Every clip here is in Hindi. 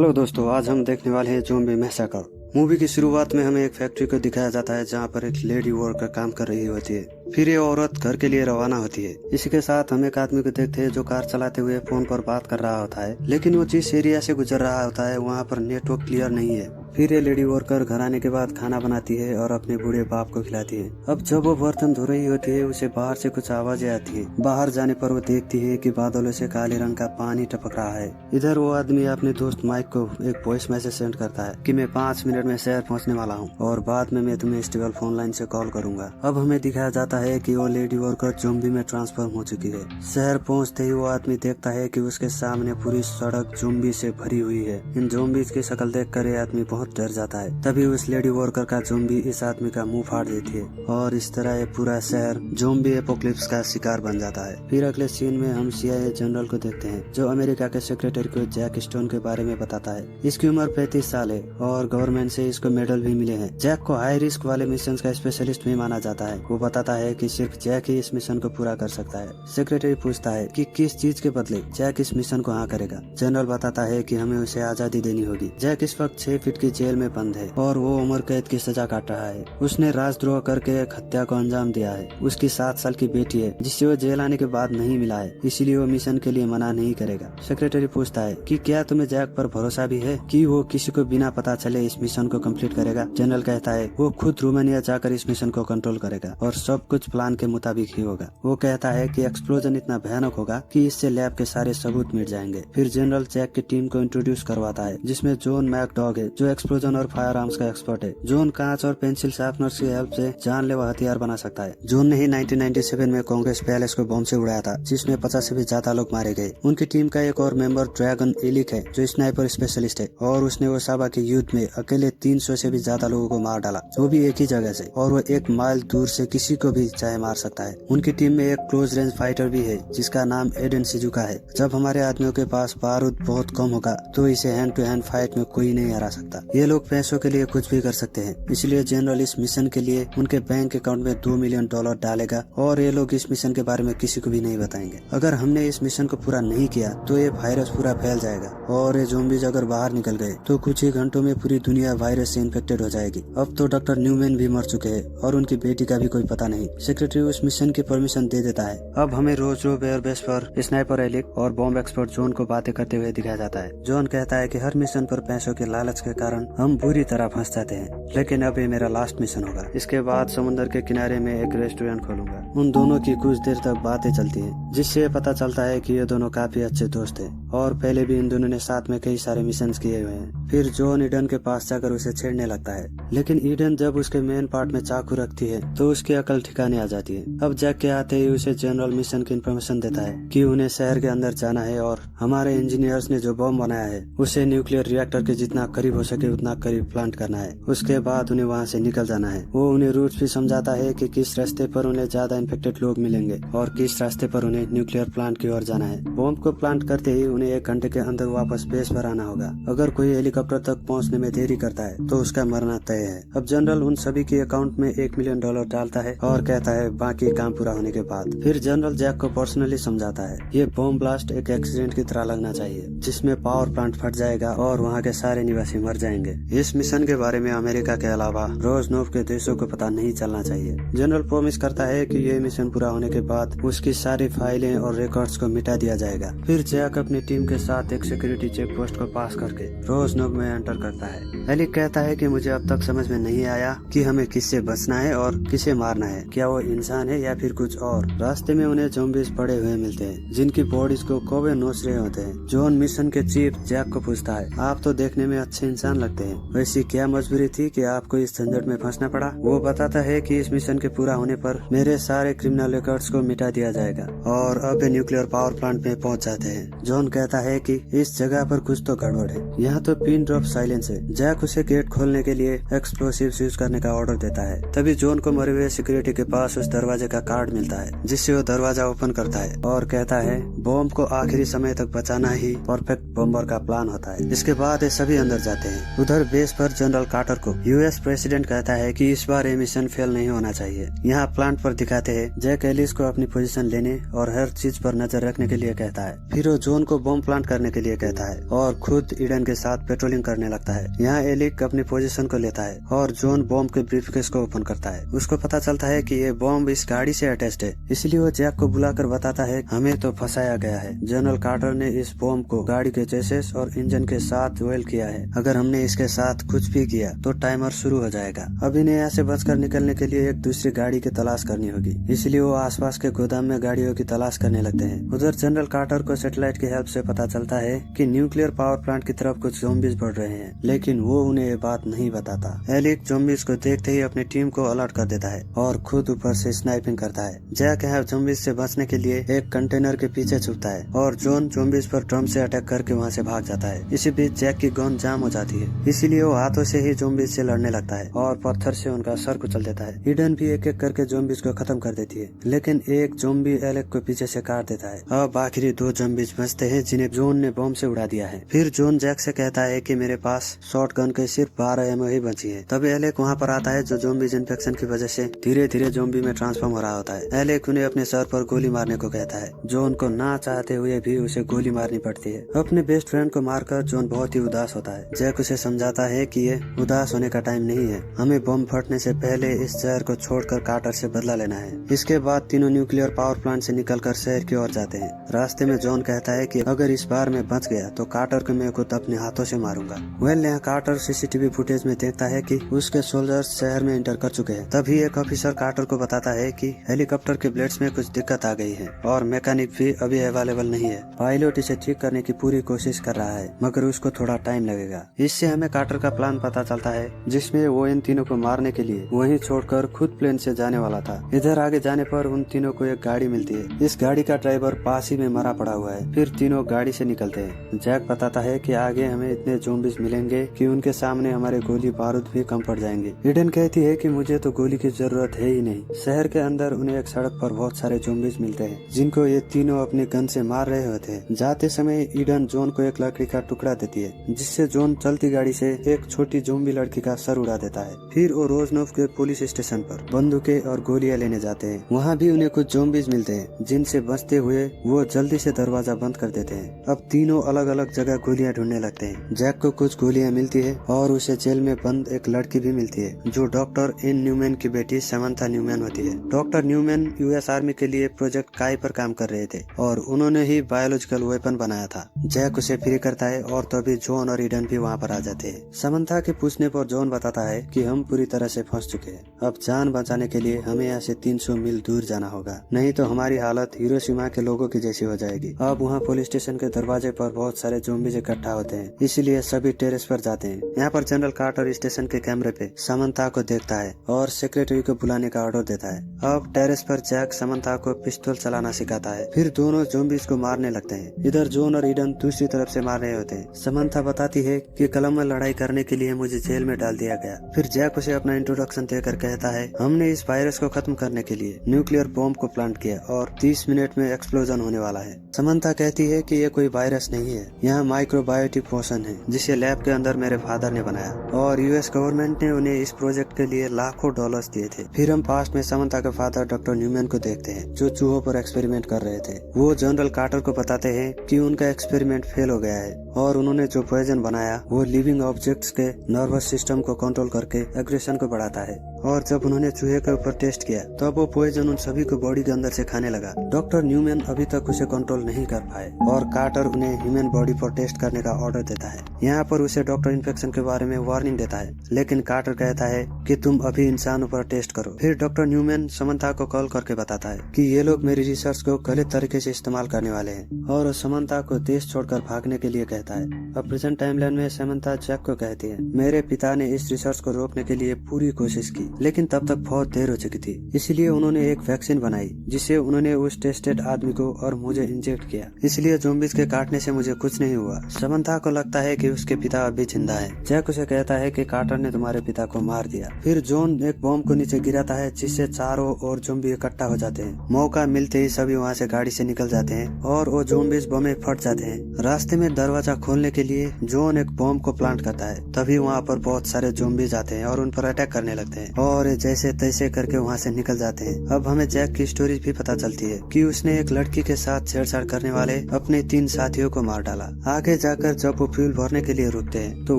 हेलो दोस्तों, आज हम देखने वाले हैं ज़ॉम्बी मैसाकर। मूवी की शुरुआत में हमें एक फैक्ट्री को दिखाया जाता है जहां पर एक लेडी वर्कर काम कर रही होती है। फिर ये औरत घर के लिए रवाना होती है। इसी के साथ हम एक आदमी को देखते हैं जो कार चलाते हुए फोन पर बात कर रहा होता है, लेकिन वो जिस एरिया से गुजर रहा होता है वहाँ पर नेटवर्क क्लियर नहीं है। फिर ये लेडी वर्कर घर आने के बाद खाना बनाती है और अपने बूढ़े बाप को खिलाती है। अब जब वो बर्तन धो रही होती है उसे बाहर से कुछ आवाजें आती है। बाहर जाने पर वो देखती है कि बादलों से काले रंग का पानी टपक रहा है। इधर वो आदमी अपने दोस्त माइक को एक वॉइस मैसेज सेंड करता है कि मैं 5 मिनट में शहर पहुंचने वाला हूं और बाद में मैं तुम्हें स्टेबल फोन लाइन से कॉल करूंगा। अब हमें दिखाया जाता है कि वो लेडी वर्कर ज़ॉम्बी में ट्रांसफॉर्म हो चुकी है। शहर पहुंचते ही वो आदमी देखता है कि उसके सामने पूरी सड़क ज़ॉम्बी से भरी हुई है। इन ज़ॉम्बीज की शक्ल देखकर ये आदमी बहुत डर जाता है। तभी उस लेडी वर्कर का ज़ॉम्बी इस आदमी का मुंह फाड़ देती है और इस तरह ये पूरा शहर ज़ॉम्बी एपोक्लिप्स का शिकार बन जाता है। फिर अगले सीन में हम CIA जनरल को देखते हैं जो अमेरिका के सेक्रेटरी को जैक स्टोन के बारे में बताता है। इसकी उम्र 35 साल है और गवर्नमेंट से इसको मेडल भी मिले हैं। जैक को हाई रिस्क वाले मिशन का स्पेशलिस्ट भी माना जाता है। वो बताता है कि सिर्फ जैक ही इस मिशन को पूरा कर सकता है। सेक्रेटरी पूछता है कि किस चीज के बदले जैक इस मिशन को हाँ करेगा। जनरल बताता है कि हमें उसे आजादी देनी होगी। जैक इस वक्त 6 फीट की जेल में बंद है और वो उम्र कैद की सजा काट रहा है। उसने राजद्रोह करके एक हत्या को अंजाम दिया है। उसकी 7 साल की बेटी है जिससे वो जेल आने के बाद नहीं मिला है, इसलिए वो मिशन के लिए मना नहीं करेगा। सेक्रेटरी पूछता है कि क्या तुम्हें जैक पर भरोसा भी है कि वो किसी को बिना पता चले इस मिशन को कंप्लीट करेगा। जनरल कहता है वो खुद रोमानिया जाकर इस मिशन को कंट्रोल करेगा और सब कुछ प्लान के मुताबिक ही होगा। वो कहता है कि एक्सप्लोजन इतना भयानक होगा कि इससे लैब के सारे सबूत मिट जाएंगे। फिर जनरल जैक की टीम को इंट्रोड्यूस करवाता है जिसमें जॉन मैकडॉग है जो एक्सप्लोजन और फायर आर्म्स का एक्सपर्ट है। जॉन कांच और पेंसिल शार्पनर्स की हेल्प से जानलेवा हथियार बना सकता है। जॉन ने ही 1997 में कांग्रेस पैलेस को बम से उड़ाया था जिसमें 50 से भी ज्यादा लोग मारे गए। उनकी टीम का एक और मेंबर ड्रैगन एलिक है जो स्नाइपर स्पेशलिस्ट है और उसने ओसावा के युद्ध में अकेले 300 से भी ज्यादा लोगों को मार डाला, वो भी एक ही जगह से, और वो 1 माइल दूर से किसी को भी चाहे मार सकता है। उनकी टीम में एक क्लोज रेंज फाइटर भी है जिसका नाम एडन शिजुका है। जब हमारे आदमियों के पास बारूद बहुत कम होगा तो इसे हैंड टू हैंड फाइट में कोई नहीं हरा सकता। ये लोग पैसों के लिए कुछ भी कर सकते हैं, इसलिए जनरल इस मिशन के लिए उनके बैंक अकाउंट में $2 मिलियन डालेगा और ये लोग इस मिशन के बारे में किसी को भी नहीं बताएंगे। अगर हमने इस मिशन को पूरा नहीं किया तो ये वायरस पूरा फैल जाएगा और ये ज़ॉम्बीज अगर बाहर निकल गए तो कुछ ही घंटों में पूरी दुनिया वायरस से इन्फेक्टेड हो जाएगी। अब तो डॉक्टर न्यूमैन भी मर चुके हैं और उनकी बेटी का भी कोई पता नहीं। सेक्रेटरी उस मिशन की परमिशन दे देता है। अब हमें रोजो एयरबेस पर स्नाइपर एलिक और बॉम्ब एक्सपर्ट जॉन को बातें करते हुए दिखाया जाता है। जॉन कहता है कि हर मिशन पर पैसों के लालच के कारण हम बुरी तरह फंस जाते हैं, लेकिन अब ये मेरा लास्ट मिशन होगा। इसके बाद समुद्र के किनारे में एक रेस्टोरेंट खोलूंगा। उन दोनों की कुछ देर तक बातें चलती हैं जिससे पता चलता है कि ये दोनों काफी अच्छे दोस्त हैं और पहले भी इन दोनों ने साथ में कई सारे मिशन किए हुए हैं। फिर जॉन ईडन के पास जाकर उसे छेड़ने लगता है, लेकिन ईडन जब उसके मेन पार्ट में चाकू रखती है तो उसकी अकल ठिकाने आ जाती है। अब जैक के आते ही उसे जनरल मिशन की इन्फॉर्मेशन देता है कि उन्हें शहर के अंदर जाना है और हमारे इंजीनियर्स ने जो बम बनाया है उसे न्यूक्लियर रिएक्टर के जितना करीब हो सके उतना करीब प्लांट करना है। उसके बाद उन्हें वहाँ से निकल जाना है। वो उन्हें रूट भी समझाता है कि किस रास्ते पर उन्हें ज्यादा इन्फेक्टेड लोग मिलेंगे और किस रास्ते पर उन्हें न्यूक्लियर प्लांट की ओर जाना है। बॉम्ब को प्लांट करते ही उन्हें 1 घंटे के अंदर वापस बेस पर आना होगा। अगर कोई हेलीकॉप्टर तक पहुंचने में देरी करता है तो उसका मरना तय है। अब जनरल उन सभी के अकाउंट में $1 मिलियन डालता है और कहता है बाकी काम पूरा होने के बाद। फिर जनरल जैक को पर्सनली समझाता है ये बॉम्ब ब्लास्ट एक एक्सीडेंट की तरह लगना चाहिए जिसमें पावर प्लांट फट जाएगा और वहाँ के सारे निवासी मर जाएंगे। इस मिशन के बारे में अमेरिका के अलावा रोजनोव के देशों को पता नहीं चलना चाहिए। जनरल प्रॉमिस करता है कि ये मिशन पूरा होने के बाद उसकी सारी फाइलें और रिकॉर्ड्स को मिटा दिया जाएगा। फिर जैक अपनी टीम के साथ एक सिक्योरिटी चेक पोस्ट को पास करके रोजनोव में एंटर करता है। एलिक कहता है कि मुझे अब तक समझ में नहीं आया कि हमें किससे बचना है और किसे मारना है, क्या वो इंसान है या फिर कुछ और। रास्ते में उन्हें ज़ॉम्बीज पड़े हुए मिलते हैं जिनकी बॉडीज को कौवे नोच रहे होते हैं। जॉन मिशन के चीफ जैक को पूछता है आप तो देखने में अच्छे इंसान लगते हैं, वैसी क्या मजबूरी थी कि आपको इस झंझट में फंसना पड़ा। वो बताता है कि इस मिशन के पूरा होने पर मेरे सारे क्रिमिनल रिकॉर्ड्स को मिटा दिया जाएगा और अब न्यूक्लियर पावर प्लांट में पहुंच जाते हैं। जॉन कहता है कि इस जगह पर कुछ तो गड़बड़ है, यहाँ तो पिन ड्रॉप साइलेंस है। जैक उसे गेट खोलने के लिए एक्सप्लोसिव्स यूज करने का ऑर्डर देता है। तभी जॉन को मरे हुए सिक्योरिटी के पास उस दरवाजे का कार्ड मिलता है जिससे वो दरवाजा ओपन करता है और कहता है बॉम्ब को आखिरी समय तक बचाना ही परफेक्ट बॉम्बर का प्लान होता है। इसके बाद ये सभी अंदर जाते हैं उधर बेस पर जनरल कार्टर को यूएस प्रेसिडेंट कहता है कि इस बार ये मिशन फेल नहीं होना चाहिए। यहाँ प्लांट पर दिखाते हैं जैक एलिस को अपनी पोजीशन लेने और हर चीज पर नजर रखने के लिए कहता है। फिर वो जोन को बम प्लांट करने के लिए कहता है और खुद ईडन के साथ पेट्रोलिंग करने लगता है। यहाँ एलिक अपनी पोजीशन को लेता है और जोन बम के ब्रीफकेस को ओपन करता है। उसको पता चलता है कि ये बम इस गाड़ी से अटैच्ड है, इसलिए वो जैक को बुलाकर बताता है हमें तो फंसाया गया है। जनरल कार्टर ने इस बम को गाड़ी के चेसिस और इंजन के साथ वेल्ड किया है। अगर हमने इसके साथ कुछ भी किया तो टाइमर शुरू हो जाएगा। अब इन्हें यहाँ से बचकर निकलने के लिए एक दूसरी गाड़ी की तलाश करनी होगी, इसलिए वो आसपास के गोदाम में गाड़ियों की तलाश करने लगते हैं। उधर जनरल कार्टर को सैटेलाइट की हेल्प से पता चलता है कि न्यूक्लियर पावर प्लांट की तरफ कुछ ज़ॉम्बीज बढ़ रहे हैं, लेकिन वो उन्हें ये बात नहीं बताता। एलिक ज़ॉम्बीज को देखते ही अपनी टीम को अलर्ट कर देता है और खुद ऊपर से स्नाइपिंग करता है। जैक यहाँ ज़ॉम्बीज से बचने के लिए एक कंटेनर के पीछे छुपता है और जोन ज़ॉम्बीज पर ड्रम से अटैक करके वहाँ से भाग जाता है। इसी बीच जैक की गन जाम हो जाती है, इसीलिए वो हाथों से ही ज़ॉम्बीज से लड़ने लगता है और पत्थर से उनका सर कुचल देता है। ईडन भी एक एक करके ज़ॉम्बीज को खत्म कर देती है, लेकिन एक ज़ॉम्बी एलेक को पीछे से काट देता है। अब आखिरी 2 ज़ॉम्बीज बचते हैं जिन्हें जोन ने बम से उड़ा दिया है। फिर जोन जैक से कहता है कि मेरे पास शॉर्ट गन के सिर्फ 12 एमओ ही बची है। तब एलेक वहाँ पर आता है जो ज़ॉम्बीज इन्फेक्शन की वजह से धीरे धीरे ज़ॉम्बी में ट्रांसफॉर्म हो रहा होता है। एलेक उन्हें अपने सर पर गोली मारने को कहता है। जोन को ना चाहते हुए भी उसे गोली मारनी पड़ती है। अपने बेस्ट फ्रेंड को मारकर जोन बहुत ही उदास होता है। जैक उसे समझाता है कि ये उदास होने का टाइम नहीं है, हमें बम फटने से पहले इस शहर को छोड़कर कार्टर से बदला लेना है। इसके बाद तीनों न्यूक्लियर पावर प्लांट से निकलकर शहर की ओर जाते हैं। रास्ते में जॉन कहता है कि अगर इस बार मैं बच गया तो कार्टर को मैं खुद अपने हाथों से मारूंगा। यहाँ कार्टर सीसीटीवी फुटेज में देखता है कि उसके सोल्जर्स शहर में एंटर कर चुके हैं। तभी एक ऑफिसर कार्टर को बताता है कि हेलीकॉप्टर के ब्लेड्स में कुछ दिक्कत आ गई है और मैकेनिक भी अभी अवेलेबल नहीं है। पायलट इसे ठीक करने की पूरी कोशिश कर रहा है, मगर उसको थोड़ा टाइम लगेगा। इससे हमें कार्टर का प्लान पता चलता है, जिसमें वो इन तीनों को मारने के लिए वहीं छोड़कर खुद प्लेन से जाने वाला था। इधर आगे जाने पर उन तीनों को एक गाड़ी मिलती है। इस गाड़ी का ड्राइवर पास ही में मरा पड़ा हुआ है। फिर तीनों गाड़ी से निकलते हैं। जैक बताता है कि आगे हमें इतने ज़ॉम्बीज मिलेंगे कि उनके सामने हमारे गोली बारूद भी कम पड़ जाएंगे। ईडन कहती है कि मुझे तो गोली की जरूरत है ही नहीं। शहर के अंदर उन्हें एक सड़क पर बहुत सारे ज़ॉम्बीज मिलते हैं, जिनको ये तीनों अपने गन से मार रहे होते हैं। जाते समय ईडन जोन को एक लकड़ी का टुकड़ा देती है, जिससे जोन चलती गाड़ी से एक छोटी ज़ॉम्बी लड़की का सर उड़ा देता है। फिर वो रोजनोव के पुलिस स्टेशन पर बंदूकें और गोलियां लेने जाते हैं। वहाँ भी उन्हें कुछ ज़ॉम्बीज मिलते हैं, जिनसे बचते हुए वो जल्दी से दरवाजा बंद कर देते हैं। अब तीनों अलग अलग जगह गोलियां ढूंढने लगते हैं। जैक को कुछ गोलियां मिलती है और उसे जेल में बंद एक लड़की भी मिलती है, जो डॉक्टर एन न्यूमैन की बेटी समंथा न्यूमैन होती है। डॉक्टर न्यूमैन यूएस आर्मी के लिए प्रोजेक्ट काई पर काम कर रहे थे और उन्होंने ही बायोलॉजिकल वेपन बनाया था। जैक उसे फ्री करता है और तभी जॉन और ईडन भी वहाँ पर आ जाते हैं। समंथा के पूछने पर जॉन बताता है कि हम पूरी तरह से फंस चुके हैं। अब जान बचाने के लिए हमें यहाँ से 300 मील दूर जाना होगा, नहीं तो हमारी हालत हिरोशिमा के लोगों की जैसी हो जाएगी। अब वहाँ पुलिस स्टेशन के दरवाजे पर बहुत सारे ज़ॉम्बीज इकट्ठा होते हैं, इसलिए सभी टेरेस पर जाते हैं। यहाँ पर जनरल कार्टर स्टेशन के कैमरे पे समंथा को देखता है और सेक्रेटरी को बुलाने का ऑर्डर देता है। अब टेरेस पर जैक समंथा को पिस्तौल चलाना सिखाता है। फिर दोनों ज़ॉम्बीज को मारने लगते हैं। इधर जॉन और ईडन दूसरी तरफ से मार रहे होते हैं। समंथा बताती है कि कलम में लड़ाई करने के लिए मुझे जेल में डाल दिया गया। फिर जैक उसे अपना इंट्रोडक्शन देकर कहता है, हमने इस वायरस को खत्म करने के लिए न्यूक्लियर बॉम्ब को प्लांट किया और 30 मिनट में एक्सप्लोजन होने वाला है। समंथा कहती है कि ये कोई वायरस नहीं है, यहाँ माइक्रोबायोटिक पोषण है, जिसे लैब के अंदर मेरे फादर ने बनाया और यूएस गवर्नमेंट ने उन्हें इस प्रोजेक्ट के लिए लाखों डॉलर्स दिए थे। फिर हम पास्ट में समंथा के फादर डॉक्टर न्यूमैन को देखते हैं, जो चूहों पर एक्सपेरिमेंट कर रहे थे। वो जनरल कार्टर को बताते हैं कि उनका एक्सपेरिमेंट फेल हो गया है और उन्होंने जो पॉइजन बनाया वो लिविंग ऑब्जेक्ट्स के नर्वस सिस्टम को कंट्रोल करके एग्रेशन को बढ़ाता है। और जब उन्होंने चूहे के ऊपर टेस्ट किया तब वो पॉइजन उन सभी को बॉडी के अंदर से खाने लगा। डॉक्टर न्यूमैन अभी तक उसे कंट्रोल नहीं कर पाए और कार्टर उन्हें ह्यूमन बॉडी पर टेस्ट करने का ऑर्डर देता है। यहाँ पर उसे डॉक्टर इन्फेक्शन के बारे में वार्निंग देता है, लेकिन कार्टर कहता है कि तुम अभी इंसानों पर टेस्ट करो। फिर डॉक्टर न्यूमैन समंथा को कॉल करके बताता है कि ये लोग मेरी रिसर्च को गलत तरीके से इस्तेमाल करने वाले हैं और समंथा को देश छोड़कर भागने के लिए कहता है। अब प्रेजेंट टाइमलाइन में समंथा जैक को कहती है, मेरे पिता ने इस रिसर्च को रोकने के लिए पूरी कोशिश की, लेकिन तब तक बहुत देर हो चुकी थी। इसलिए उन्होंने एक वैक्सीन बनाई, जिसे उन्होंने उस टेस्टेड आदमी को और मुझे इंजेक्ट किया। इसलिए ज़ॉम्बीज के काटने से मुझे कुछ नहीं हुआ। समंथा को लगता है कि उसके पिता अभी जिंदा है। जैक उसे कहता है कि कार्टर ने तुम्हारे पिता को मार दिया। फिर जॉन एक बॉम्ब को नीचे गिराता है जिससे चारों ओर ज़ॉम्बी इकट्ठा हो जाते हैं। मौका मिलते ही सभी वहाँ से गाड़ी से निकल जाते हैं और वो ज़ॉम्बीज बम में फट जाते हैं। रास्ते में दरवाजा खोलने के लिए जॉन एक बॉम्ब को प्लांट करता है। तभी वहाँ पर बहुत सारे ज़ॉम्बीज आते हैं और उन पर अटैक करने लगते हैं और जैसे तैसे करके वहाँ से निकल जाते हैं। अब हमें जैक की स्टोरी भी पता चलती है कि उसने एक लड़की के साथ छेड़छाड़ करने वाले अपने 3 साथियों को मार डाला। आगे जाकर जब वो फ्यूल भरने के लिए रुकते हैं तो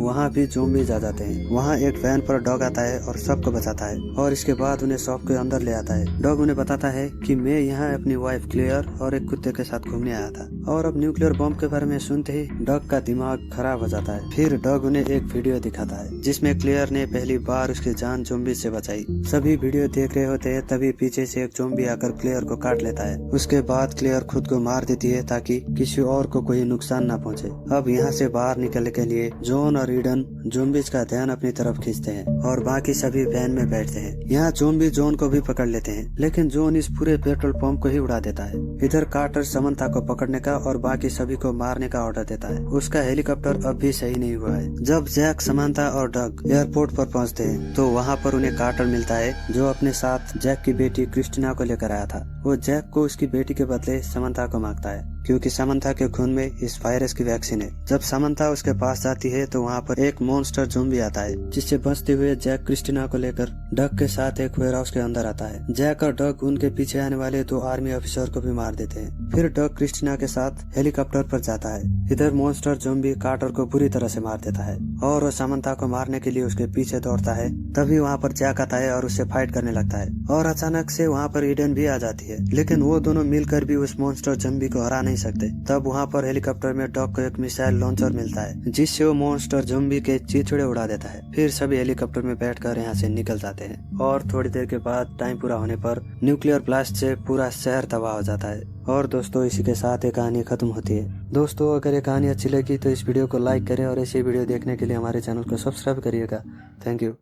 वहाँ भी ज़ॉम्बीज आ जाते हैं। वहाँ एक वैन पर डॉग आता है और सबको बचाता है और इसके बाद उन्हें शॉप के अंदर ले आता है। डॉग उन्हें बताता है कि मैं यहाँ अपनी वाइफ क्लेयर और एक कुत्ते के साथ घूमने आया था। और अब न्यूक्लियर बम के बारे में सुनते ही डॉग का दिमाग खराब हो जाता है। फिर डॉग उन्हें एक वीडियो दिखाता है जिसमें क्लेयर ने पहली बार उसकी जान ज़ॉम्बी से बचाई। सभी वीडियो देख रहे होते हैं तभी पीछे से एक ज़ॉम्बी आकर क्लेयर को काट लेता है। उसके बाद क्लेयर खुद को मार देती है ताकि किसी और को कोई नुकसान ना पहुंचे। अब यहाँ से बाहर निकलने के लिए जॉन और ईडन ज़ॉम्बीज का ध्यान अपनी तरफ खींचते हैं और बाकी सभी वैन में बैठते हैं। यहाँ ज़ॉम्बी जॉन को भी पकड़ लेते हैं लेकिन जॉन इस पूरे पेट्रोल पंप को ही उड़ा देता है। इधर कार्टर समंथा को पकड़ने का और बाकी सभी को मारने का ऑर्डर देता है। उसका हेलीकॉप्टर अब भी सही नहीं हुआ है। जब जैक, समंथा और डग एयरपोर्ट पर पहुंचते हैं तो वहाँ पर उन्हें कार्टर मिलता है जो अपने साथ जैक की बेटी क्रिस्टीना को लेकर आया था। वो जैक को उसकी बेटी के बदले समंथा को मांगता है क्योंकि समंथा के खून में इस वायरस की वैक्सीन है। जब समंथा उसके पास जाती है तो वहाँ पर एक मॉन्स्टर ज़ॉम्बी आता है जिससे बचते हुए जैक क्रिस्टीना को लेकर डग के साथ एक वेयरहाउस के अंदर आता है। जैक और डग उनके पीछे आने वाले 2 आर्मी ऑफिसर को भी मार देते हैं। फिर डग क्रिस्टीना के साथ हेलीकॉप्टर पर जाता है। इधर मॉन्स्टर ज़ॉम्बी कार्टर को बुरी तरह से मार देता है और वो समंथा को मारने के लिए उसके पीछे दौड़ता है। तभी वहाँ पर जैक आता है और उससे फाइट करने लगता है और अचानक से वहाँ पर ईडन भी आ जाती है लेकिन वो दोनों मिलकर भी उस मॉन्स्टर ज़ॉम्बी को हरा नहीं सकते। तब वहाँ पर हेलीकॉप्टर में डॉग को एक मिसाइल लॉन्चर मिलता है जिससे वो मॉन्स्टर ज़ॉम्बी के चिथड़े उड़ा देता है। फिर सभी हेलीकॉप्टर में बैठकर यहाँ से निकल जाते हैं और थोड़ी देर के बाद टाइम पूरा होने पर न्यूक्लियर ब्लास्ट से पूरा शहर तबाह हो जाता है। और दोस्तों इसी के साथ ये कहानी खत्म होती है। दोस्तों अगर ये कहानी अच्छी लगी तो इस वीडियो को लाइक करें और ऐसी वीडियो देखने के लिए हमारे चैनल को सब्सक्राइब करिएगा। Thank you.